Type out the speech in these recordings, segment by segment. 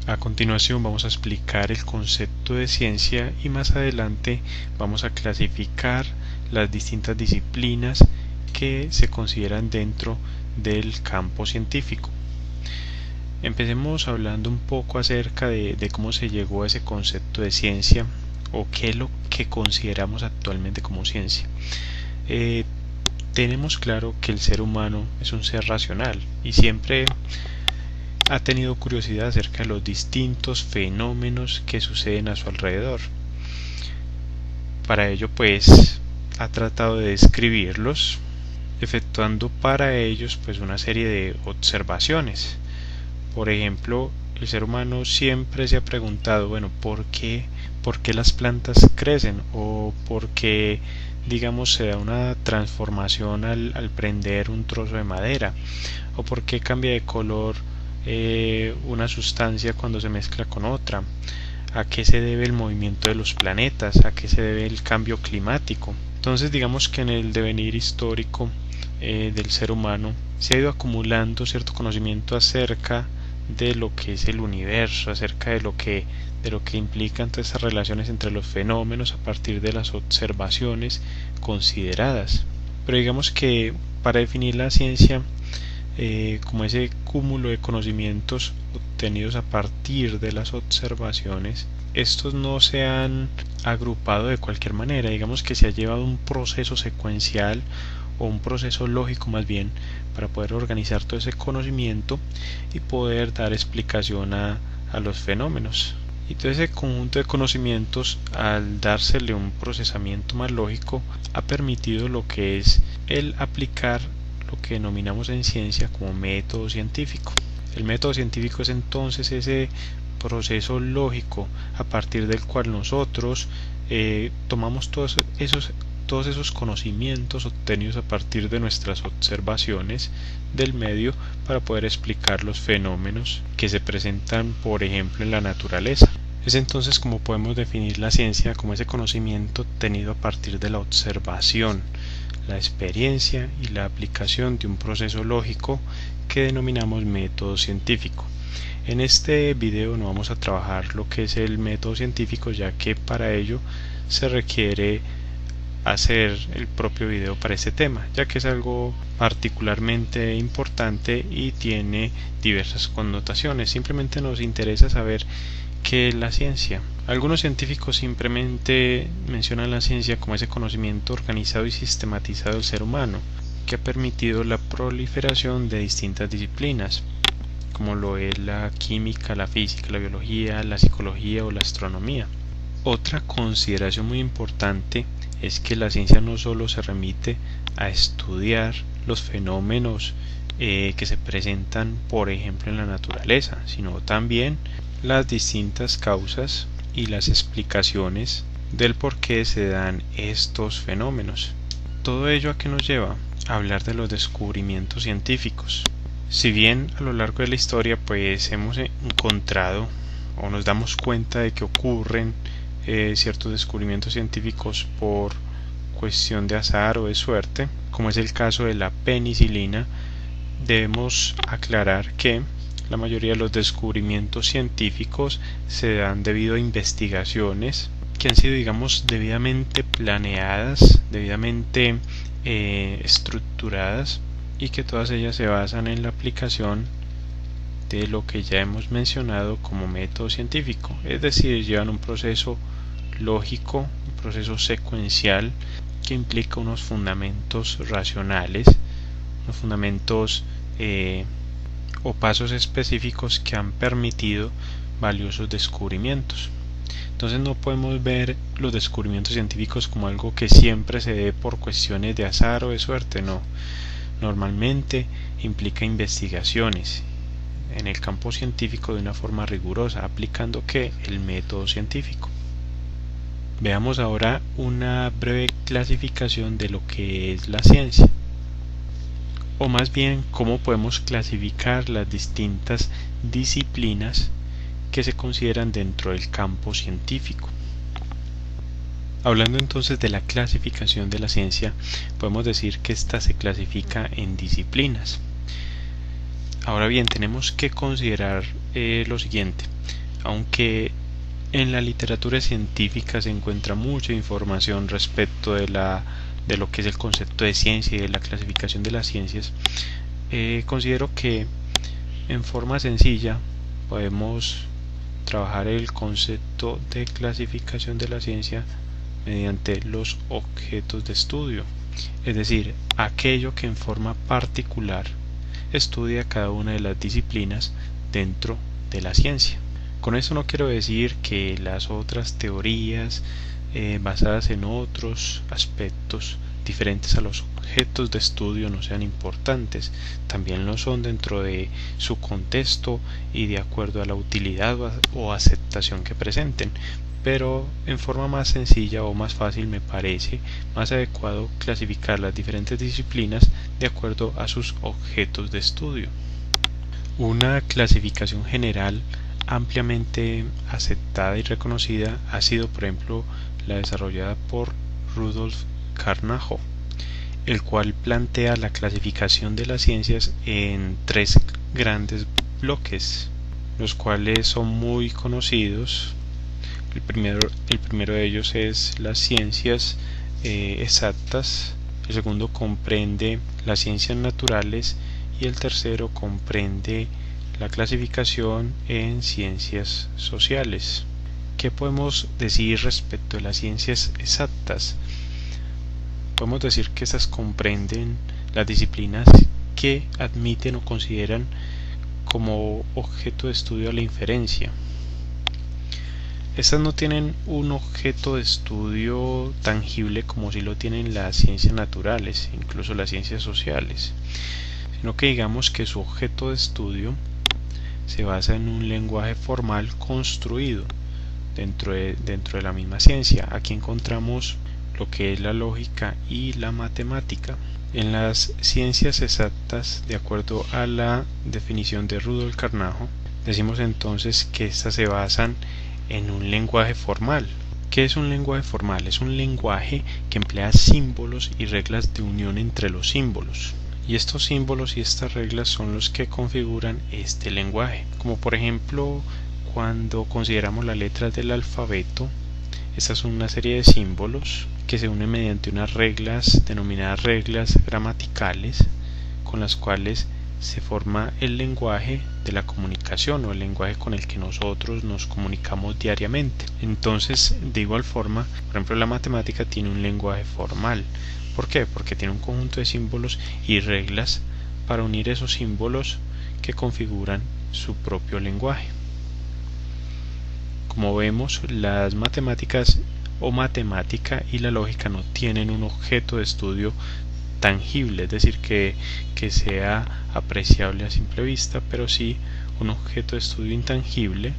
A continuación vamos a explicar el concepto de ciencia y más adelante vamos a clasificar las distintas disciplinas que se consideran dentro del campo científico. Empecemos hablando un poco acerca de cómo se llegó a ese concepto de ciencia o qué es lo que consideramos actualmente como ciencia. Tenemos claro que el ser humano es un ser racional y siempre ha tenido curiosidad acerca de los distintos fenómenos que suceden a su alrededor. Para ello, pues, ha tratado de describirlos, efectuando para ellos pues una serie de observaciones. Por ejemplo, el ser humano siempre se ha preguntado, bueno, ¿por qué las plantas crecen? O ¿por qué, digamos, se da una transformación al prender un trozo de madera? ¿O por qué cambia de color una sustancia cuando se mezcla con otra? ¿A qué se debe el movimiento de los planetas? ¿A qué se debe el cambio climático? Entonces, digamos que en el devenir histórico del ser humano se ha ido acumulando cierto conocimiento acerca de lo que es el universo, acerca de lo que implican todas estas relaciones entre los fenómenos a partir de las observaciones consideradas. Pero digamos que para definir la ciencia como ese cúmulo de conocimientos obtenidos a partir de las observaciones, estos no se han agrupado de cualquier manera. Digamos que se ha llevado un proceso secuencial o un proceso lógico más bien para poder organizar todo ese conocimiento y poder dar explicación a los fenómenos. Y todo ese conjunto de conocimientos, al dársele un procesamiento más lógico, ha permitido lo que es el aplicar lo que denominamos en ciencia como método científico. El método científico es entonces ese proceso lógico a partir del cual nosotros tomamos todos esos conocimientos obtenidos a partir de nuestras observaciones del medio para poder explicar los fenómenos que se presentan, por ejemplo, en la naturaleza. Es entonces como podemos definir la ciencia como ese conocimiento obtenido a partir de la observación, la experiencia y la aplicación de un proceso lógico que denominamos método científico. En este video no vamos a trabajar lo que es el método científico, ya que para ello se requiere hacer el propio video para este tema, ya que es algo particularmente importante y tiene diversas connotaciones. Simplemente nos interesa saber qué es la ciencia. Algunos científicos simplemente mencionan la ciencia como ese conocimiento organizado y sistematizado del ser humano, que ha permitido la proliferación de distintas disciplinas, como lo es la química, la física, la biología, la psicología o la astronomía. Otra consideración muy importante es que la ciencia no solo se remite a estudiar los fenómenos que se presentan, por ejemplo, en la naturaleza, sino también las distintas causas y las explicaciones del por qué se dan estos fenómenos. Todo ello ¿a qué nos lleva? A hablar de los descubrimientos científicos. Si bien a lo largo de la historia pues hemos encontrado o nos damos cuenta de que ocurren ciertos descubrimientos científicos por cuestión de azar o de suerte, como es el caso de la penicilina, debemos aclarar que la mayoría de los descubrimientos científicos se dan debido a investigaciones que han sido, digamos, debidamente planeadas, debidamente estructuradas, y que todas ellas se basan en la aplicación de lo que ya hemos mencionado como método científico, es decir, llevan un proceso lógico, un proceso secuencial que implica unos fundamentos racionales, unos fundamentos o pasos específicos que han permitido valiosos descubrimientos. Entonces no podemos ver los descubrimientos científicos como algo que siempre se dé por cuestiones de azar o de suerte, no. Normalmente implica investigaciones en el campo científico de una forma rigurosa, aplicando el método científico. Veamos ahora una breve clasificación de lo que es la ciencia, o más bien cómo podemos clasificar las distintas disciplinas que se consideran dentro del campo científico. Hablando entonces de la clasificación de la ciencia, podemos decir que ésta se clasifica en disciplinas. Ahora bien, tenemos que considerar lo siguiente: aunque en la literatura científica se encuentra mucha información respecto de lo que es el concepto de ciencia y de la clasificación de las ciencias, considero que en forma sencilla podemos trabajar el concepto de clasificación de la ciencia mediante los objetos de estudio, es decir, aquello que en forma particular estudia cada una de las disciplinas dentro de la ciencia. Con esto no quiero decir que las otras teorías basadas en otros aspectos diferentes a los objetos de estudio no sean importantes, también lo son dentro de su contexto y de acuerdo a la utilidad o aceptación que presenten, pero en forma más sencilla o más fácil me parece más adecuado clasificar las diferentes disciplinas de acuerdo a sus objetos de estudio. Una clasificación general ampliamente aceptada y reconocida ha sido, por ejemplo, la desarrollada por Rudolf Carnot, el cual plantea la clasificación de las ciencias en 3 grandes bloques, los cuales son muy conocidos. El primero de ellos es las ciencias exactas, el segundo comprende las ciencias naturales y el tercero comprende la clasificación en ciencias sociales. ¿Qué podemos decir respecto a las ciencias exactas? Podemos decir que estas comprenden las disciplinas que admiten o consideran como objeto de estudio la inferencia. Estas no tienen un objeto de estudio tangible como si lo tienen las ciencias naturales, incluso las ciencias sociales, sino que digamos que su objeto de estudio se basa en un lenguaje formal construido dentro de la misma ciencia. Aquí encontramos lo que es la lógica y la matemática. En las ciencias exactas, de acuerdo a la definición de Rudolf Carnot, decimos entonces que estas se basan en un lenguaje formal. ¿Qué es un lenguaje formal? Es un lenguaje que emplea símbolos y reglas de unión entre los símbolos. Y estos símbolos y estas reglas son los que configuran este lenguaje. Como por ejemplo, cuando consideramos las letras del alfabeto, estas son una serie de símbolos que se unen mediante unas reglas denominadas reglas gramaticales, con las cuales se forma el lenguaje de la comunicación o el lenguaje con el que nosotros nos comunicamos diariamente. Entonces, de igual forma, por ejemplo, la matemática tiene un lenguaje formal. ¿Por qué? Porque tiene un conjunto de símbolos y reglas para unir esos símbolos que configuran su propio lenguaje. Como vemos, las matemáticas o matemática y la lógica no tienen un objeto de estudio tangible, es decir, que sea apreciable a simple vista, pero sí un objeto de estudio intangible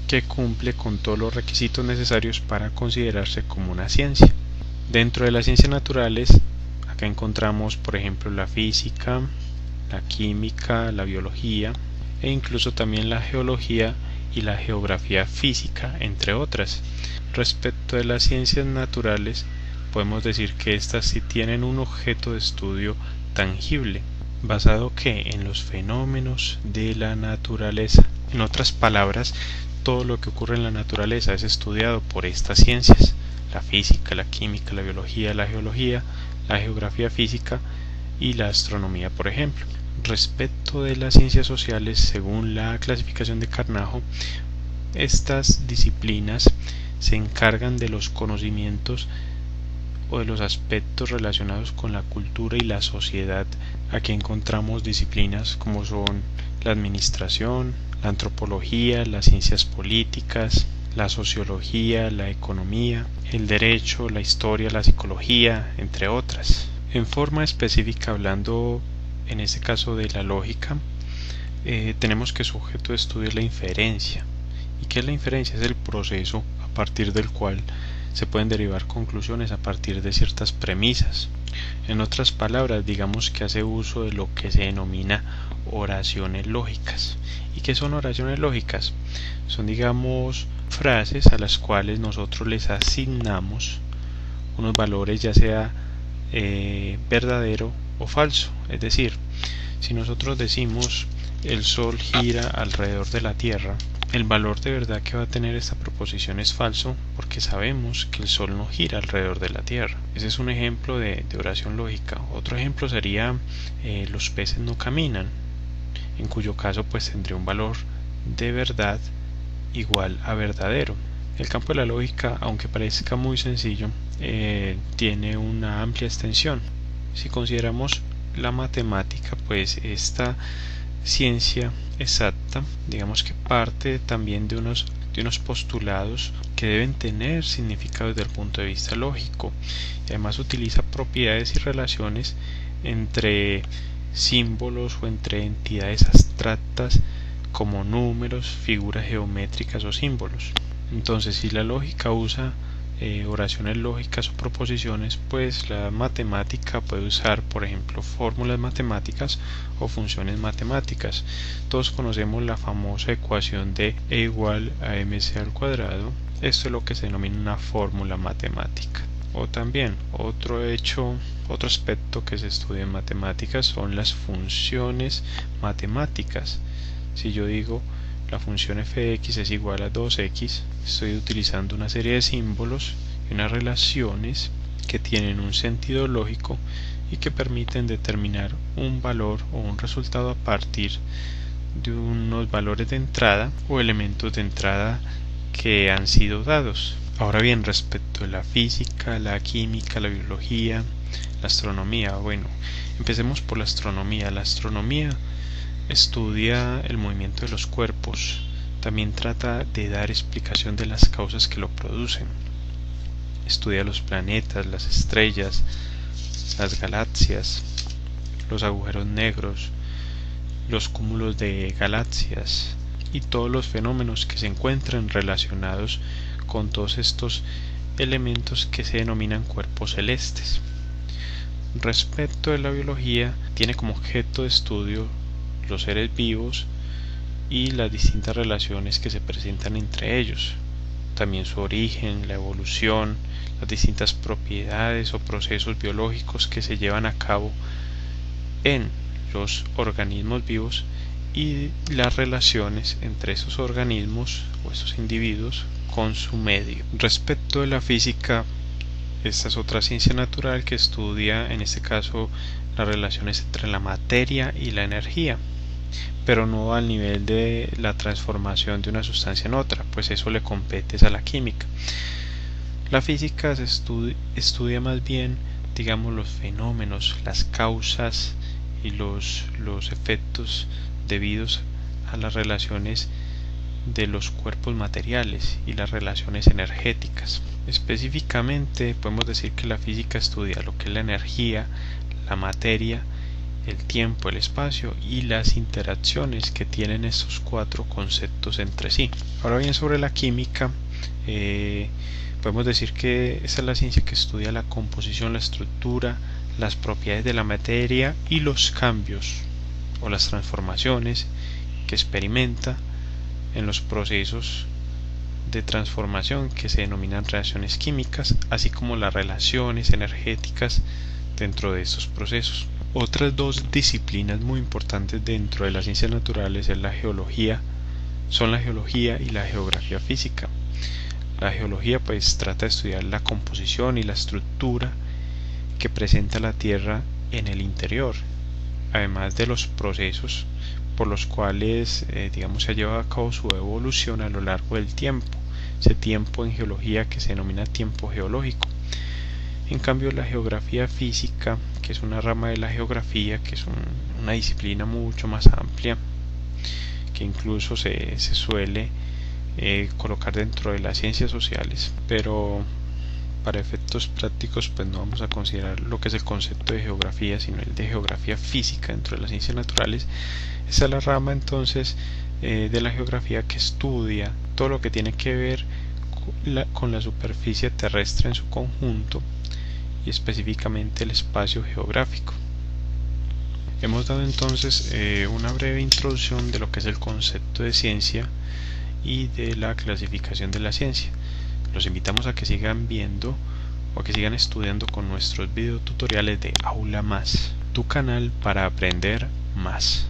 que cumple con todos los requisitos necesarios para considerarse como una ciencia. Dentro de las ciencias naturales, acá encontramos, por ejemplo, la física, la química, la biología e incluso también la geología y la geografía física, entre otras. Respecto de las ciencias naturales, podemos decir que estas sí tienen un objeto de estudio tangible, basado en los fenómenos de la naturaleza. En otras palabras, todo lo que ocurre en la naturaleza es estudiado por estas ciencias: la física, la química, la biología, la geología, la geografía física y la astronomía, por ejemplo. Respecto de las ciencias sociales, según la clasificación de Carnot, estas disciplinas se encargan de los conocimientos o de los aspectos relacionados con la cultura y la sociedad. Aquí encontramos disciplinas como son la administración, la antropología, las ciencias políticas, la sociología, la economía, el derecho, la historia, la psicología, entre otras. En forma específica, hablando en este caso de la lógica, tenemos que su objeto de estudio es la inferencia. ¿Y qué es la inferencia? Es el proceso a partir del cual se pueden derivar conclusiones a partir de ciertas premisas. En otras palabras, digamos que hace uso de lo que se denomina oraciones lógicas. ¿Y qué son oraciones lógicas? Son, digamos, frases a las cuales nosotros les asignamos unos valores, ya sea verdadero o falso. Es decir, si nosotros decimos el Sol gira alrededor de la Tierra, el valor de verdad que va a tener esta proposición es falso porque sabemos que el Sol no gira alrededor de la Tierra. Ese es un ejemplo de oración lógica. Otro ejemplo sería los peces no caminan, en cuyo caso pues tendría un valor de verdad igual a verdadero. El campo de la lógica, aunque parezca muy sencillo, tiene una amplia extensión. Si consideramos la matemática, pues esta ciencia exacta, digamos que parte también de unos postulados que deben tener significado desde el punto de vista lógico, y además utiliza propiedades y relaciones entre símbolos o entre entidades abstractas como números, figuras geométricas o símbolos. Entonces, si la lógica usa oraciones lógicas o proposiciones, pues la matemática puede usar, por ejemplo, fórmulas matemáticas o funciones matemáticas. Todos conocemos la famosa ecuación de E igual a mc al cuadrado. Esto es lo que se denomina una fórmula matemática. O también otro aspecto que se estudia en matemáticas son las funciones matemáticas. Si yo digo la función f de x es igual a 2x, estoy utilizando una serie de símbolos y unas relaciones que tienen un sentido lógico y que permiten determinar un valor o un resultado a partir de unos valores de entrada o elementos de entrada que han sido dados. Ahora bien, respecto a la física, la química, la biología, la astronomía, bueno, empecemos por la astronomía. La astronomía estudia el movimiento de los cuerpos, también trata de dar explicación de las causas que lo producen. Estudia los planetas, las estrellas, las galaxias, los agujeros negros, los cúmulos de galaxias y todos los fenómenos que se encuentran relacionados con todos estos elementos que se denominan cuerpos celestes. Respecto de la biología, tiene como objeto de estudio los seres vivos y las distintas relaciones que se presentan entre ellos, también su origen, la evolución, las distintas propiedades o procesos biológicos que se llevan a cabo en los organismos vivos y las relaciones entre esos organismos o esos individuos con su medio. Respecto de la física, esta es otra ciencia natural que estudia en este caso las relaciones entre la materia y la energía, pero no al nivel de la transformación de una sustancia en otra, pues eso le compete a la química. La física se estudia más bien, digamos, los fenómenos, las causas y los efectos debidos a las relaciones de los cuerpos materiales y las relaciones energéticas. Específicamente podemos decir que la física estudia lo que es la energía, la materia, el tiempo, el espacio y las interacciones que tienen estos cuatro conceptos entre sí. Ahora bien, sobre la química, podemos decir que esa es la ciencia que estudia la composición, la estructura, las propiedades de la materia y los cambios o las transformaciones que experimenta en los procesos de transformación que se denominan reacciones químicas, así como las relaciones energéticas dentro de estos procesos. Otras dos disciplinas muy importantes dentro de las ciencias naturales es la geología, son la geología y la geografía física. La geología pues trata de estudiar la composición y la estructura que presenta la Tierra en el interior, además de los procesos por los cuales digamos se ha llevado a cabo su evolución a lo largo del tiempo, ese tiempo en geología que se denomina tiempo geológico. En cambio, la geografía física, que es una rama de la geografía, que es una disciplina mucho más amplia, que incluso se suele colocar dentro de las ciencias sociales, pero para efectos prácticos pues no vamos a considerar lo que es el concepto de geografía, sino el de geografía física dentro de las ciencias naturales. Esa es la rama entonces de la geografía que estudia todo lo que tiene que ver con la superficie terrestre en su conjunto y específicamente el espacio geográfico. Hemos dado entonces una breve introducción de lo que es el concepto de ciencia y de la clasificación de la ciencia. Los invitamos a que sigan viendo o a que sigan estudiando con nuestros videotutoriales de Aula Más, tu canal para aprender más.